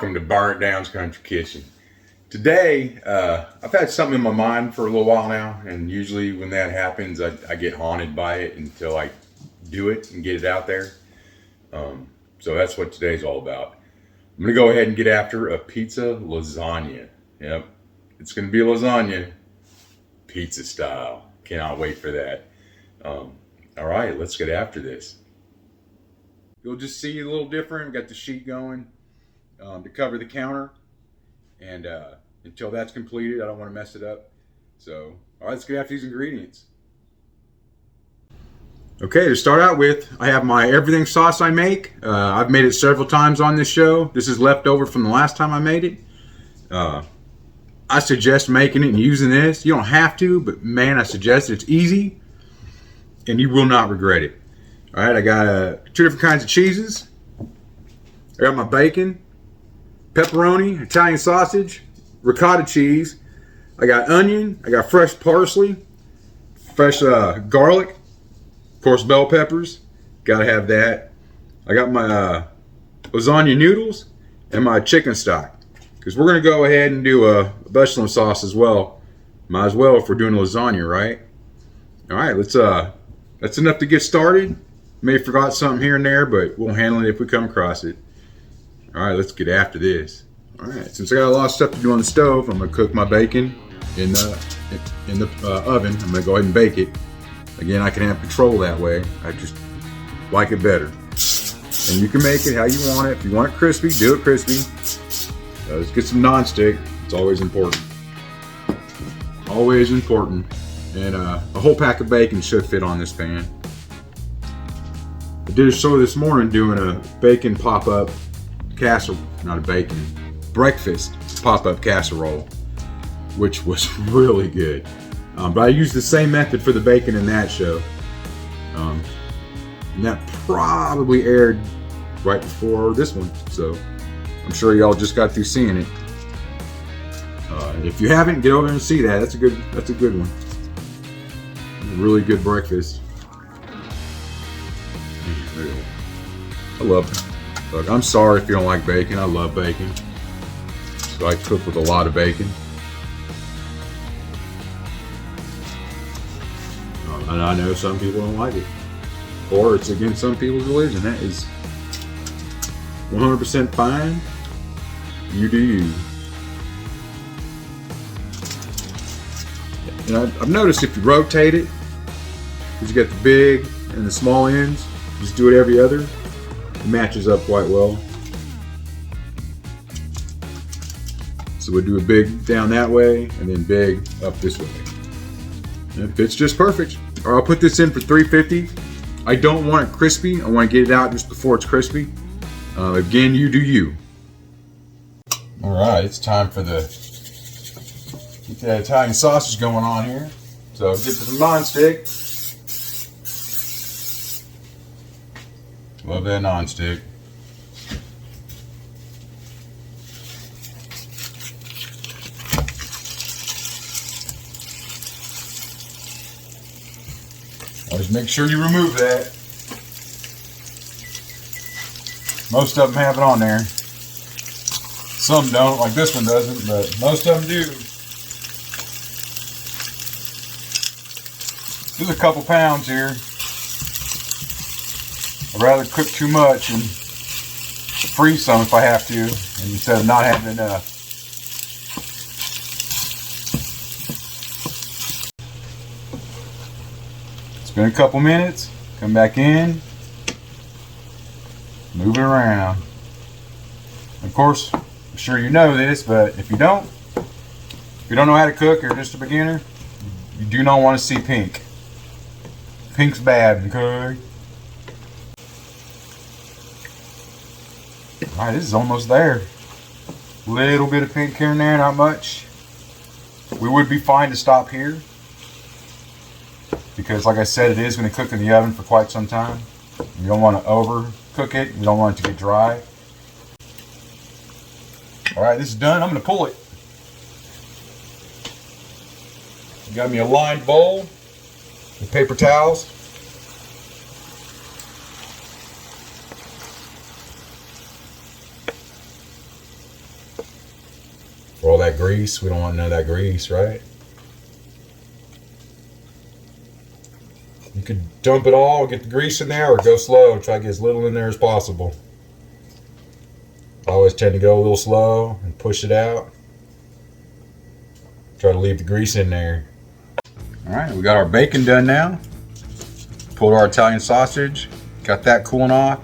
welcome to Burn It Down's Country Kitchen. Today, I've had something in my mind for a little while now, and usually when that happens, I get haunted by it until I do it and get it out there. So that's what today's all about. I'm gonna go ahead and get after a pizza lasagna. Yep, it's gonna be a lasagna, pizza style. Cannot wait for that. All right, let's get after this. You'll just see a little different. Got the sheet going to cover the counter, and until that's completed, I don't want to mess it up. So, all right, let's get after these ingredients. Okay, to start out with, I have my everything sauce I make. I've made it several times on this show. This is leftover from the last time I made it. I suggest making it and using this. You don't have to, but man, I suggest it. It's easy, and you will not regret it. All right, I got two different kinds of cheeses. I got my bacon, pepperoni, Italian sausage, ricotta cheese. I got onion. I got fresh parsley, fresh garlic, of course, bell peppers. Gotta have that. I got my lasagna noodles and my chicken stock, because we're gonna go ahead and do a vegetable sauce as well. Might as well if we're doing lasagna, right? All right, let's. That's enough to get started. May have forgot something here and there, but we'll handle it if we come across it. All right, let's get after this. All right, since I got a lot of stuff to do on the stove, I'm gonna cook my bacon in the oven. I'm gonna go ahead and bake it. Again, I can have control that way. I just like it better. And you can make it how you want it. If you want it crispy, do it crispy. Let's get some nonstick. It's always important. Always important. And a whole pack of bacon should fit on this pan. I did a show this morning doing a bacon pop-up casserole, not a bacon, breakfast pop-up casserole, which was really good. But I used the same method for the bacon in that show. And that probably aired right before this one, so I'm sure y'all just got through seeing it. If you haven't, get over and see that. That's a good one. A really good breakfast. I love it. Look, I'm sorry if you don't like bacon. I love bacon. So I cook with a lot of bacon. And I know some people don't like it. Or it's against some people's religion. That is 100% fine. You do you. And I've noticed if you rotate it, because you got the big and the small ends, just do it every other, it matches up quite well. So we'll do a big down that way and then big up this way. And it fits just perfect. Or I'll put this in for 350. I don't want it crispy. I want to get it out just before it's crispy. Again, you do you. All right, it's time for get the Italian sausage going on here. So get some nonstick. Love that nonstick. Always make sure you remove that. Most of them have it on there. Some don't, like this one doesn't, but most of them do. There's a couple pounds here. I'd rather cook too much and freeze some if I have to, and instead of not having enough. It's been a couple minutes. Come back in. Move it around. Of course, I'm sure you know this, but if you don't know how to cook, or just a beginner, you do not want to see pink. Pink's bad, okay? Alright, this is almost there. Little bit of pink here and there, not much. We would be fine to stop here, because like I said, it is going to cook in the oven for quite some time. You don't want to overcook it. You don't want it to get dry. Alright, this is done. I'm going to pull it. Got me a lined bowl with paper towels. grease. We don't want none of that grease, right? You could dump it all, get the grease in there, or go slow. Try to get as little in there as possible. I always tend to go a little slow and push it out. Try to leave the grease in there. All right, we got our bacon done now. Pulled our Italian sausage, got that cooling off.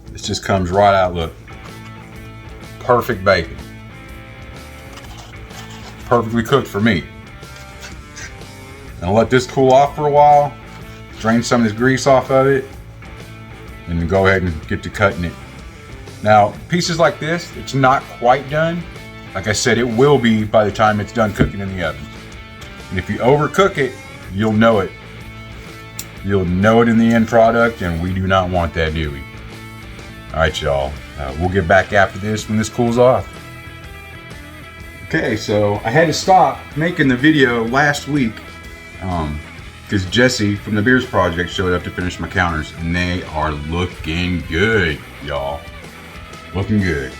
This just comes right out, look. Perfect bacon. Perfectly cooked for me. And I'll let this cool off for a while. Drain some of this grease off of it. And then go ahead and get to cutting it. Now, pieces like this, it's not quite done. Like I said, it will be by the time it's done cooking in the oven. And if you overcook it, you'll know it. You'll know it in the end product, and we do not want that, do we? All right, y'all. We'll get back after this when this cools off. Okay, so I had to stop making the video last week because Jesse from the Beers Project showed up to finish my counters, and they are looking good, y'all. Looking good.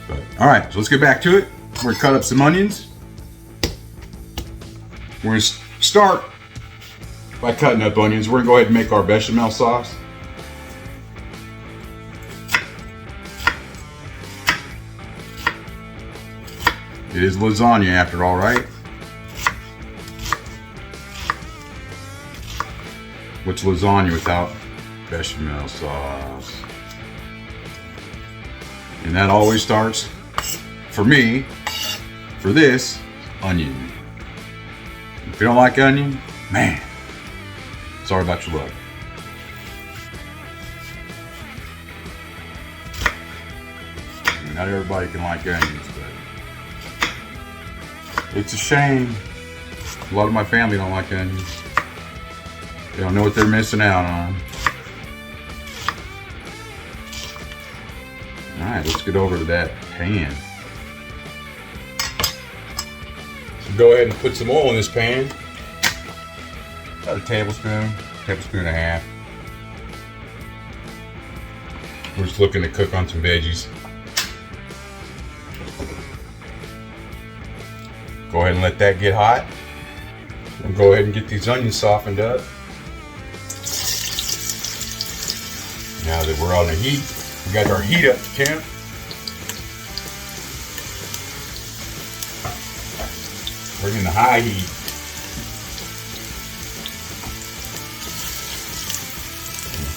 But all right, so let's get back to it. We're gonna cut up some onions. We're gonna start by cutting up onions. We're gonna go ahead and make our bechamel sauce. It is lasagna after all, right? What's lasagna without bechamel sauce? And that always starts, for me, for this, onion. If you don't like onion, man, sorry about your luck. Not everybody can like onions, but it's a shame. A lot of my family don't like onions. They don't know what they're missing out on. Alright, let's get over to that pan. So go ahead and put some oil in this pan. About a tablespoon and a half. We're just looking to cook on some veggies. Go ahead and let that get hot. We'll go ahead and get these onions softened up. Now that we're on the heat, we got our heat up to temp. We're in the high heat.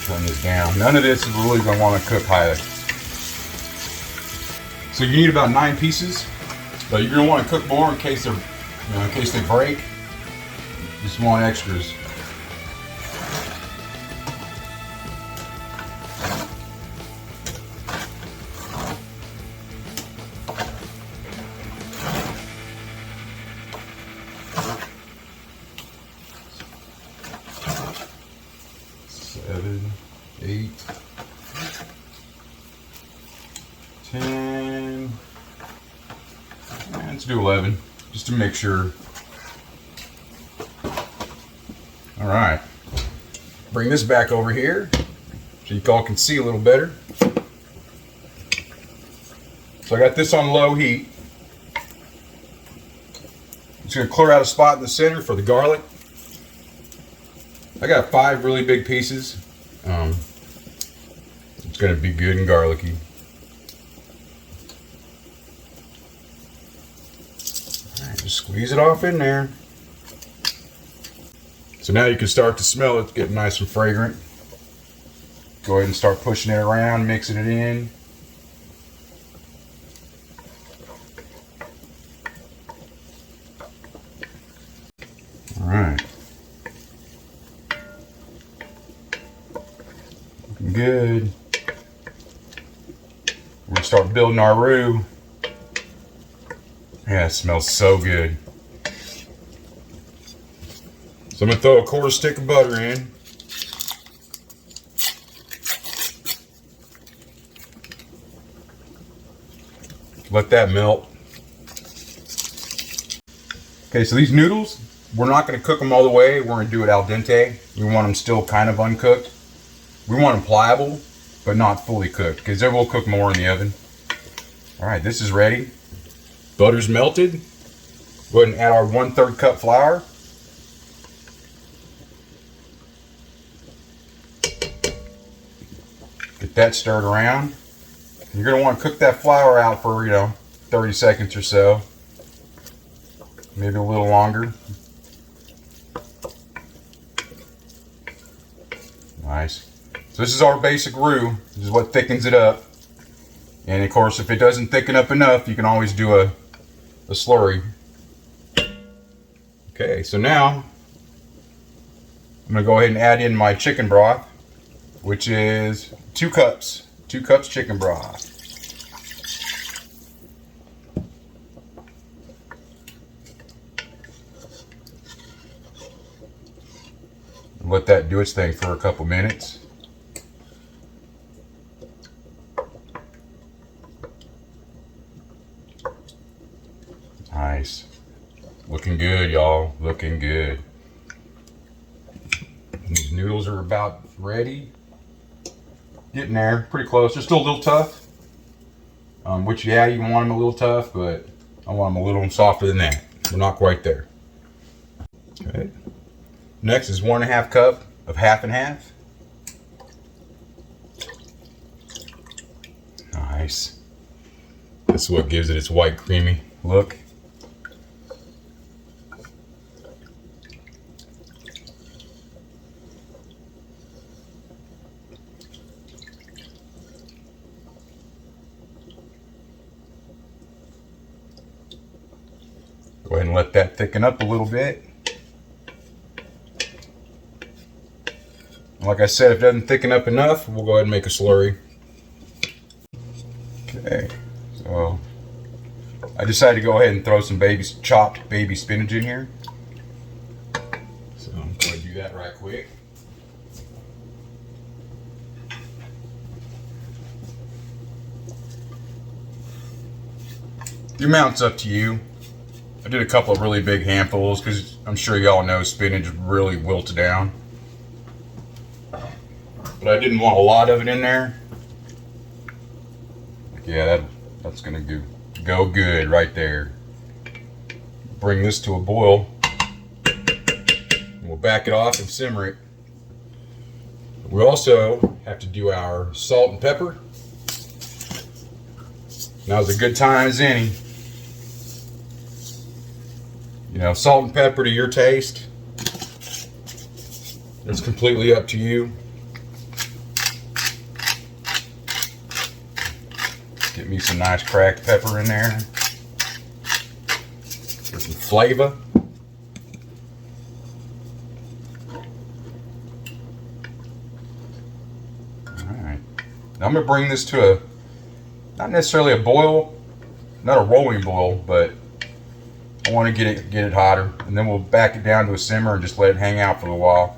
Turn this down. None of this is really going to want to cook high. So you need about 9 pieces. But you're gonna want to cook more in case they're, in case they break. Just want extras. Seven, 8, 10. Let's do 11, just to make sure. All right, bring this back over here so you all can see a little better. So I got this on low heat. Just gonna clear out a spot in the center for the garlic. I got 5 really big pieces. It's gonna be good and garlicky. Just squeeze it off in there. So now you can start to smell it getting nice and fragrant. Go ahead and start pushing it around, mixing it in. All right. Looking good. We're gonna start building our roux. Yeah, it smells so good. So I'm gonna throw a 1/4 stick of butter in. Let that melt. Okay, so these noodles, we're not gonna cook them all the way. We're gonna do it al dente. We want them still kind of uncooked. We want them pliable, but not fully cooked, because they will cook more in the oven. All right, this is ready. Butter's melted. Go ahead and add our 1/3 cup flour. Get that stirred around. You're going to want to cook that flour out for, 30 seconds or so. Maybe a little longer. Nice. So this is our basic roux. This is what thickens it up. And of course, if it doesn't thicken up enough, you can always do a slurry. Okay, so now I'm going to go ahead and add in my chicken broth, which is 2 cups. 2 cups chicken broth. Let that do its thing for a couple minutes. Nice. Looking good, y'all. Looking good. These noodles are about ready. Getting there. Pretty close. They're still a little tough. Which, yeah, you want them a little tough, but I want them a little softer than that. We're not quite there. Okay. Next is 1.5 cup of half and half. Nice. This is what gives it its white creamy look. Go ahead and let that thicken up a little bit. Like I said, if it doesn't thicken up enough, we'll go ahead and make a slurry. Okay, so I decided to go ahead and throw some chopped baby spinach in here. So I'm going to do that right quick. The amount's up to you. I did a couple of really big handfuls because I'm sure y'all know spinach really wilts down. But I didn't want a lot of it in there. Yeah, that's gonna go good right there. Bring this to a boil. We'll back it off and simmer it. We also have to do our salt and pepper. Now's a good time as any. Salt and pepper to your taste. It's completely up to you. Get me some nice cracked pepper in there for some flavor. Alright. Now I'm going to bring this to not necessarily a boil, not a rolling boil, but I want to get it hotter. And then we'll back it down to a simmer and just let it hang out for a while.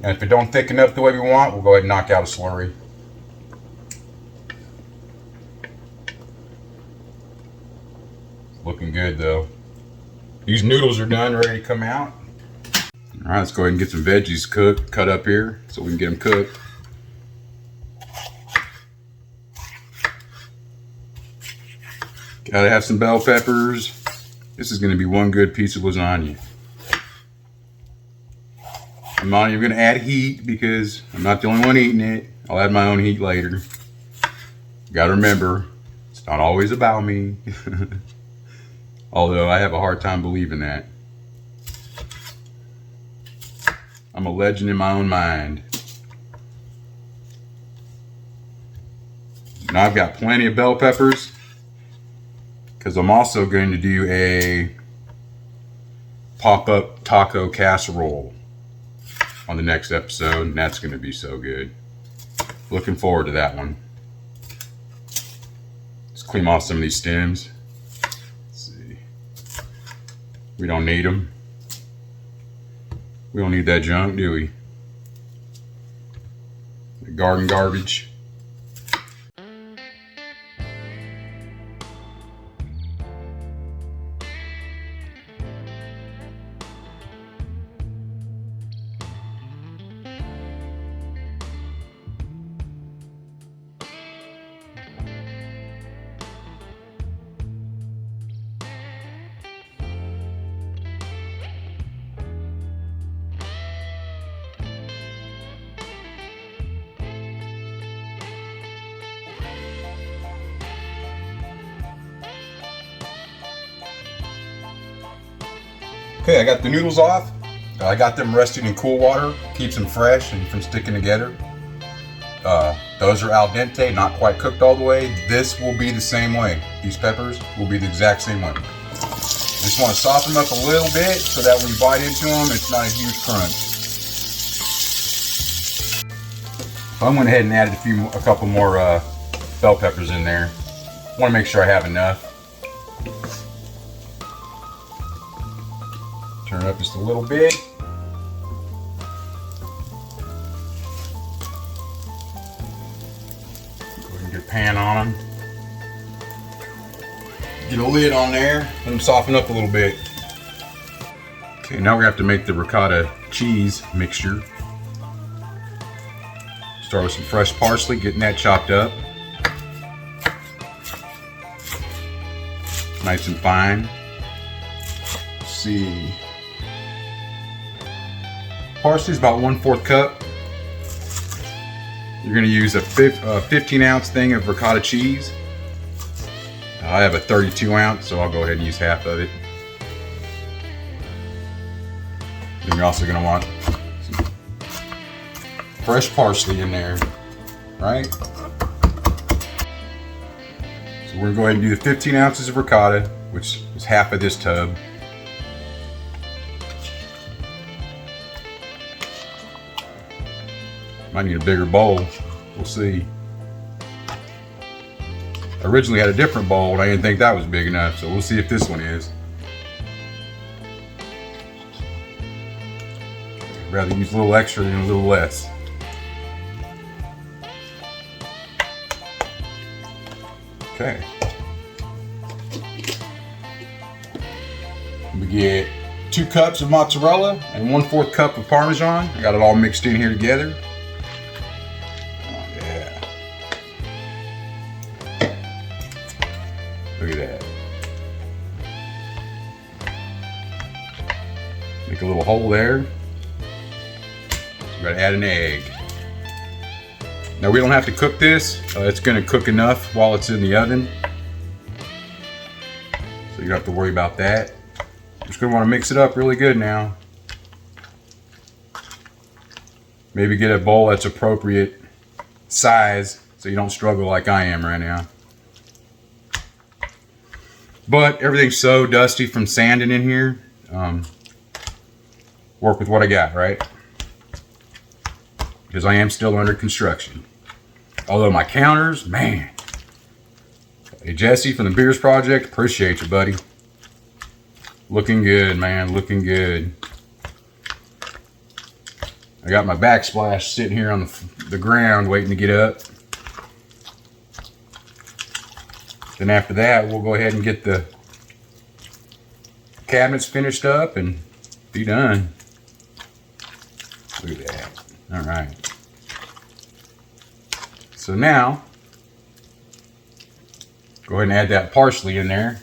And if it don't thicken up the way we want, we'll go ahead and knock out a slurry. Looking good though. These noodles are done, ready to come out. All right, let's go ahead and get some veggies cut up here so we can get them cooked. Gotta have some bell peppers. This is gonna be one good piece of lasagna. I'm not even gonna add heat because I'm not the only one eating it. I'll add my own heat later. Gotta remember, it's not always about me. Although I have a hard time believing that. I'm a legend in my own mind. Now I've got plenty of bell peppers because I'm also going to do a pop-up taco casserole on the next episode, and that's going to be so good. Looking forward to that one. Let's clean off some of these stems. We don't need them. We don't need that junk, do we? The garden garbage. Okay, I got the noodles off. I got them resting in cool water. Keeps them fresh and from sticking together. Those are al dente, not quite cooked all the way. This will be the same way. These peppers will be the exact same way. Just want to soften them up a little bit so that when you bite into them, it's not a huge crunch. So I went ahead and added a couple more bell peppers in there. I want to make sure I have enough. Turn it up just a little bit. Get a pan on them. Get a lid on there. Let them soften up a little bit. Okay, now we have to make the ricotta cheese mixture. Start with some fresh parsley, getting that chopped up. Nice and fine. Let's see. Parsley is about 1/4 cup. You're going to use a 15-ounce thing of ricotta cheese. I have a 32-ounce, so I'll go ahead and use half of it. Then you're also going to want some fresh parsley in there, right? So we're going to go ahead and do the 15 ounces of ricotta, which is half of this tub. Might need a bigger bowl. We'll see. I originally had a different bowl and I didn't think that was big enough, so we'll see if this one is. I'd rather use a little extra than a little less. Okay. We get 2 cups of mozzarella and 1/4 cup of Parmesan. I got it all mixed in here together. Look at that. Make a little hole there. We're gonna add an egg. Now we don't have to cook this. It's gonna cook enough while it's in the oven. So you don't have to worry about that. Just gonna wanna mix it up really good now. Maybe get a bowl that's appropriate size so you don't struggle like I am right now. But everything's so dusty from sanding in here. Work with what I got, right? Because I am still under construction. Although my counters, man. Hey Jesse from the Beers Project, appreciate you, buddy. Looking good, man, looking good. I got my backsplash sitting here on the ground waiting to get up. Then after that, we'll go ahead and get the cabinets finished up and be done. Look at that. All right. So now, go ahead and add that parsley in there.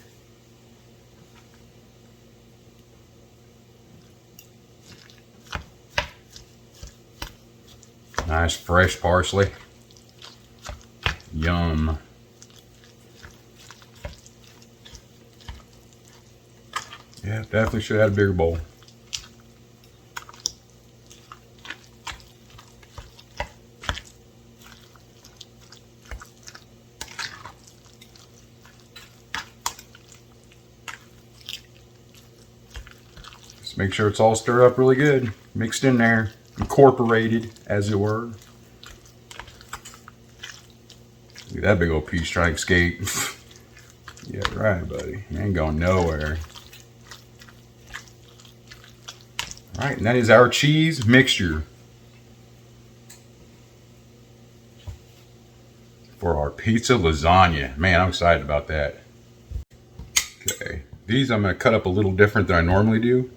Nice fresh parsley. Yum. Yeah, definitely should have had a bigger bowl. Just make sure it's all stirred up really good, mixed in there, incorporated, as it were. Look at that big old piece trying to escape. Yeah, right, buddy. You ain't going nowhere. All right, and that is our cheese mixture for our pizza lasagna. Man, I'm excited about that. Okay, these I'm going to cut up a little different than I normally do.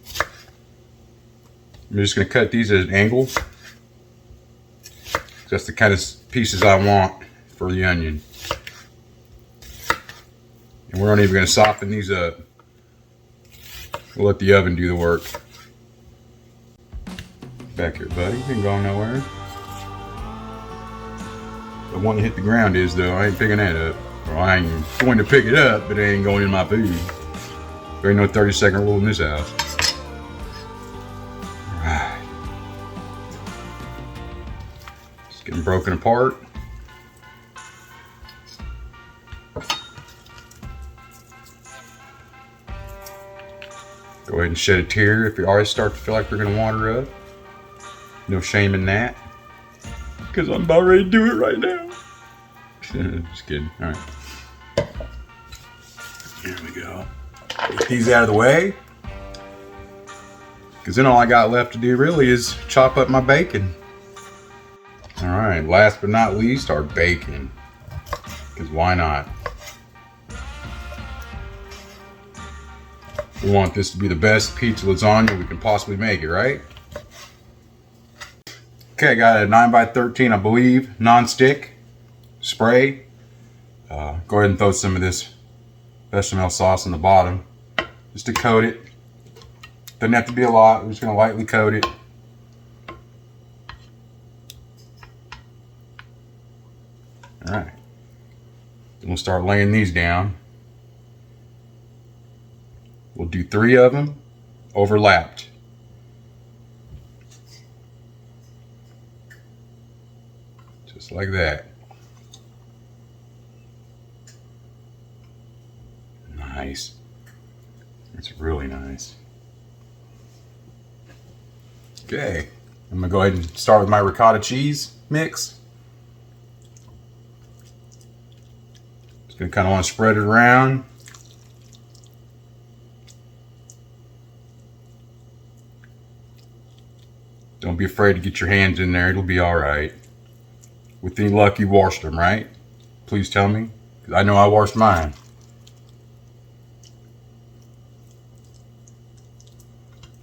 I'm just going to cut these at an angle. That's the kind of pieces I want for the onion. And we're not even going to soften these up. We'll let the oven do the work. Back here, buddy. You ain't going nowhere. The one that hit the ground is, though. I ain't picking that up. Or I ain't going to pick it up, but it ain't going in my food. There ain't no 30-second rule in this house. It's getting broken apart. Go ahead and shed a tear if you already start to feel like they're going to water up. No shame in that. Because I'm about ready to do it right now. Just kidding. All right. Here we go. Get these out of the way. Because then all I got left to do really is chop up my bacon. All right. Last but not least, our bacon. Because why not? We want this to be the best pizza lasagna we can possibly make it, right? Okay, I got a 9x13, I believe, non-stick spray. Go ahead and throw some of this bechamel sauce on the bottom just to coat it. Doesn't have to be a lot. We're just going to lightly coat it. All right. Then we'll start laying these down. We'll do 3 of them overlapped. Just like that. Nice. That's really nice. Okay. I'm going to go ahead and start with my ricotta cheese mix. Just going to kind of want to spread it around. Don't be afraid to get your hands in there. It'll be all right. With any luck, you washed them, right? Please tell me. 'Cause I know I washed mine.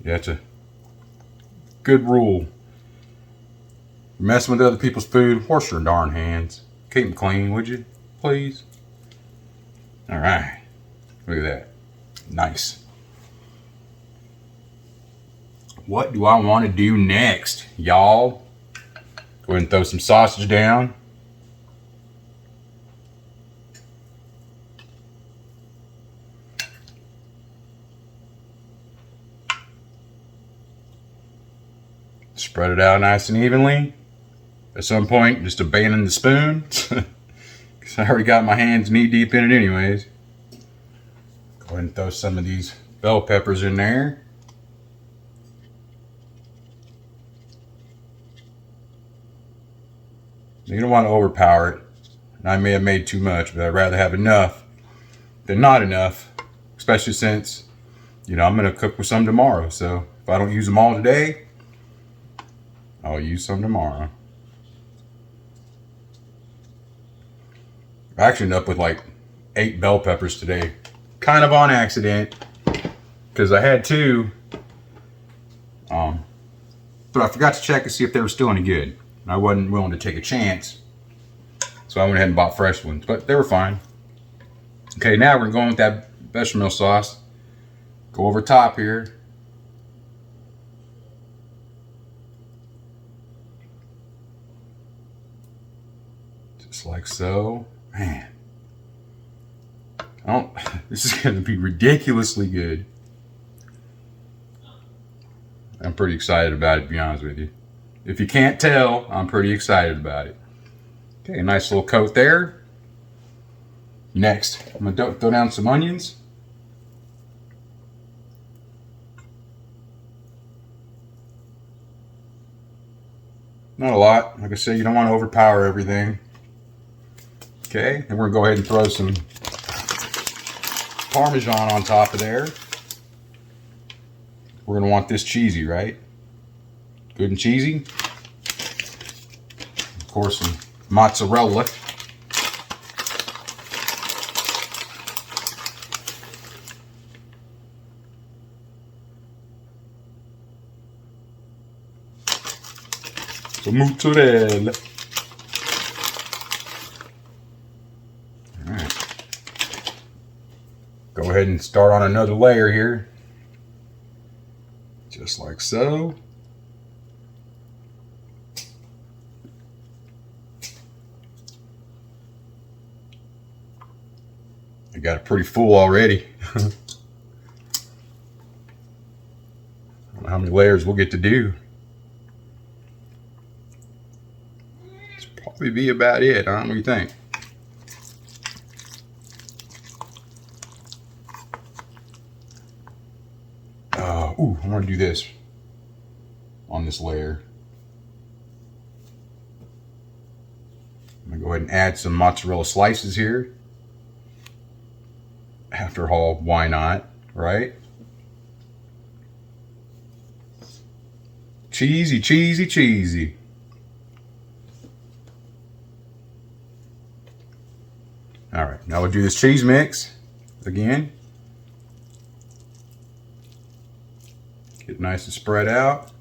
Yeah, it's a good rule. You're messing with other people's food, wash your darn hands. Keep them clean, would you? Please. All right. Look at that. Nice. What do I want to do next, y'all? Go ahead and throw some sausage down. Spread it out nice and evenly. At some point, just abandon the spoon. Because I already got my hands knee deep in it anyways. Go ahead and throw some of these bell peppers in there. You don't want to overpower it. I may have made too much, but I'd rather have enough than not enough. Especially since, I'm going to cook with some tomorrow. So if I don't use them all today, I'll use some tomorrow. I actually ended up with like 8 bell peppers today. Kind of on accident. Because I had 2. But I forgot to check to see if they were still any good. I wasn't willing to take a chance. So I went ahead and bought fresh ones. But they were fine. Okay, now we're going with that bechamel sauce. Go over top here. Just like so. Man. This is going to be ridiculously good. I'm pretty excited about it, to be honest with you. If you can't tell, I'm pretty excited about it. Okay, a nice little coat there. Next, I'm going to throw down some onions. Not a lot. Like I said, you don't want to overpower everything. Okay, and we're going to go ahead and throw some Parmesan on top of there. We're going to want this cheesy, right? Good and cheesy. Of course, some mozzarella. Some mozzarella. All right. Go ahead and start on another layer here. Just like so. I got it pretty full already. I don't know how many layers we'll get to do. probably be about it, huh? What do you think? Ooh, I want to do this on this layer. I'm going to go ahead and add some mozzarella slices here. After all, why not, right? Cheesy, cheesy, cheesy. All right, now we'll do this cheese mix again. Get nice and spread out.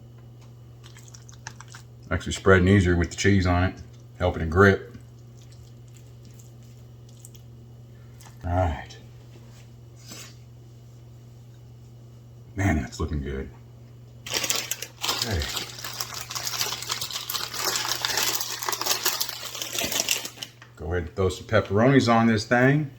Actually spreading easier with the cheese on it, helping it grip. All right. Man, that's looking good. Okay. Go ahead and throw some pepperonis on this thing.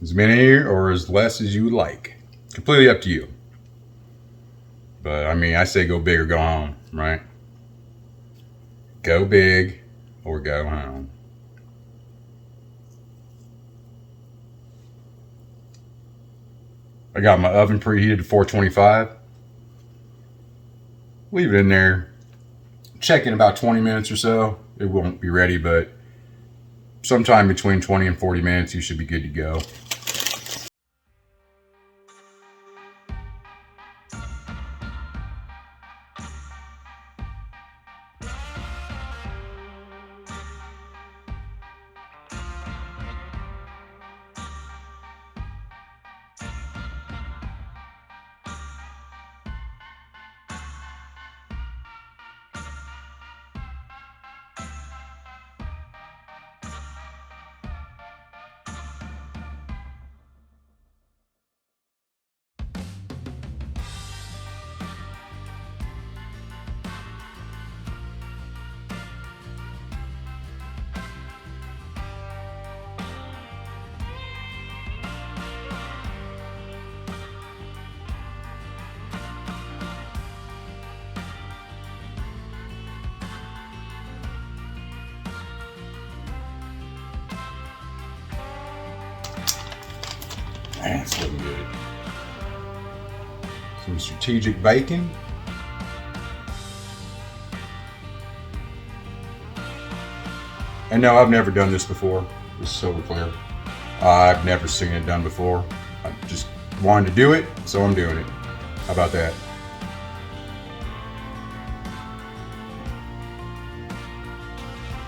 As many or as less as you like. Completely up to you. But I mean, I say go big or go home, right? Go big or go home. I got my oven preheated to 425. Leave it in there. Check in about 20 minutes or so. It won't be ready, but sometime between 20 and 40 minutes, you should be good to go. Man, it's looking good. Some strategic bacon. And no, I've never done this before. This is so clear. I've never seen it done before. I just wanted to do it, so I'm doing it. How about that?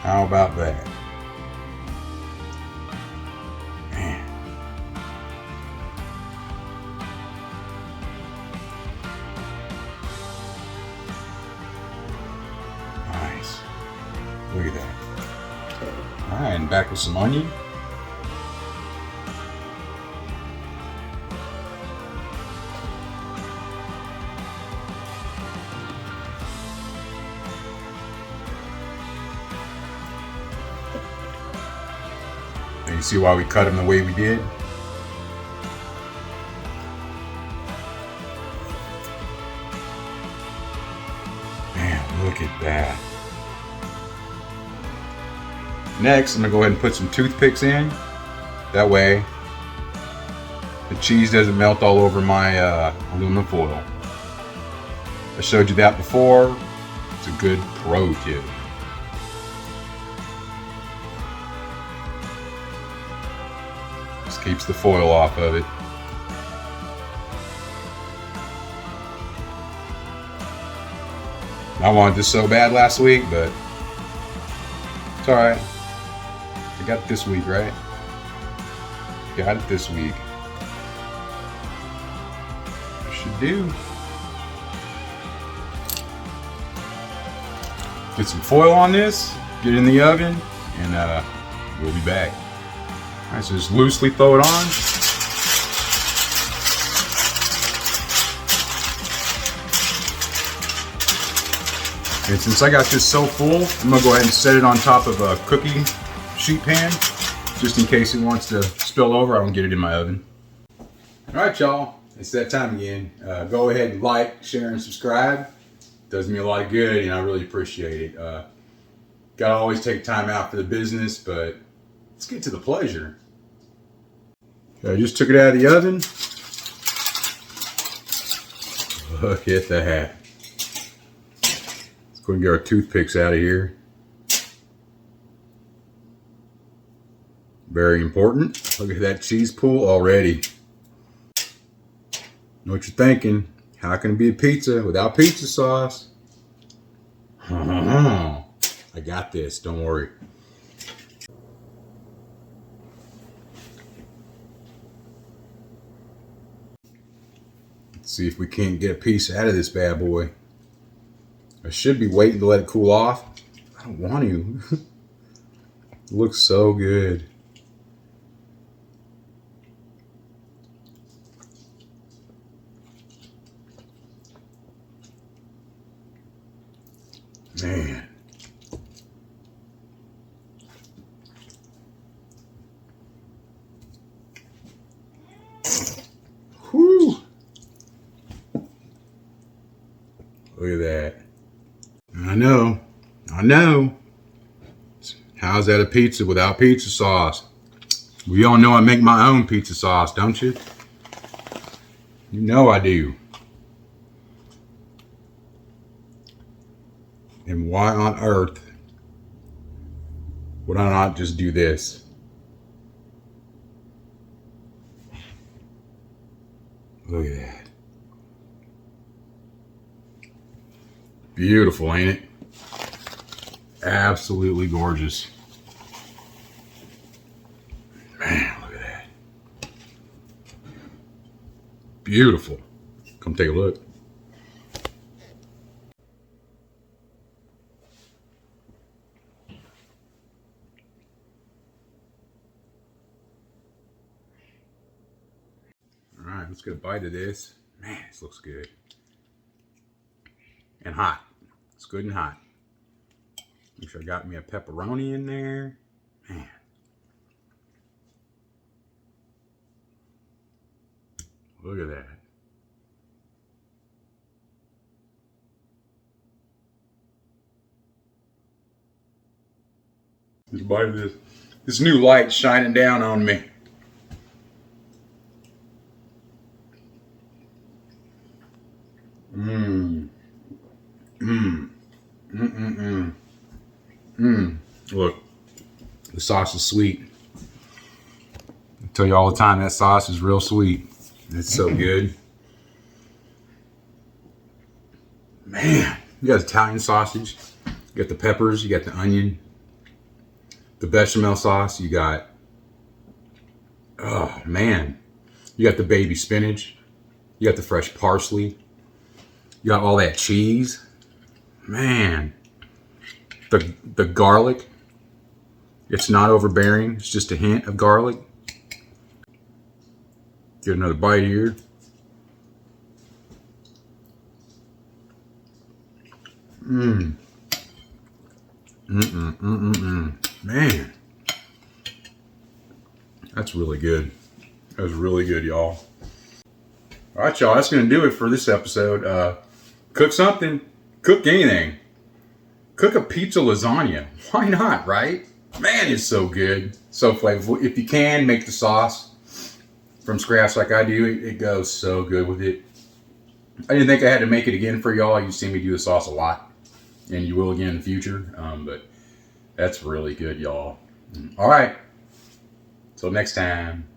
How about that? Man. Nice. Look at that. Alright, and back with some onion. And you see why we cut them the way we did? Man, look at that. Next, I'm going to go ahead and put some toothpicks in. That way, the cheese doesn't melt all over my aluminum foil. I showed you that before. It's a good pro tip. Just keeps the foil off of it. I wanted this so bad last week, but it's alright. I got it this week, right? Got it this week. Should do. Get some foil on this, get it in the oven, and we'll be back. Alright, so just loosely throw it on. And since I got this so full, I'm gonna go ahead and set it on top of a cookie sheet pan, just in case it wants to spill over. I don't get it in my oven. All right, y'all. It's that time again. Go ahead and like, share, and subscribe. Does me a lot of good, and I really appreciate it. Gotta always take time out for the business, but let's get to the pleasure. I just took it out of the oven. Look at that. Let's go and get our toothpicks out of here. Very important. Look at that cheese pool already. Know what you're thinking? How can it be a pizza without pizza sauce? I got this. Don't worry. Let's see if we can't get a piece out of this bad boy. I should be waiting to let it cool off. I don't want to. It looks so good. Man. Whew. Look at that. I know. How's that a pizza without pizza sauce? We all know I make my own pizza sauce, don't you? You know I do. And why on earth would I not just do this? Look at that. Beautiful, ain't it? Absolutely gorgeous. Man, look at that. Beautiful. Come take a look. All right, let's get a bite of this. Man, this looks good. And hot. It's good and hot. Make sure I got me a pepperoni in there. Man. Look at that. Just a bite of this. This new light shining down on me. Look, the sauce is sweet. I tell you all the time that sauce is real sweet. It's so good. Man, you got Italian sausage, you got the peppers, you got the onion, the bechamel sauce, you got, oh man, you got the baby spinach, you got the fresh parsley, you got all that cheese. Man, the garlic, it's not overbearing, it's just a hint of garlic. Get another bite here. Man, that's really good. That was really good, y'all. All right, y'all, that's going to do it for this episode. Cook something, cook anything. Cook a pizza lasagna. Why not, right? Man, it's so good. So flavorful. If you can, make the sauce from scratch like I do. It goes so good with it. I didn't think I had to make it again for y'all. You've seen me do the sauce a lot. And you will again in the future. But that's really good, y'all. All right. Till next time.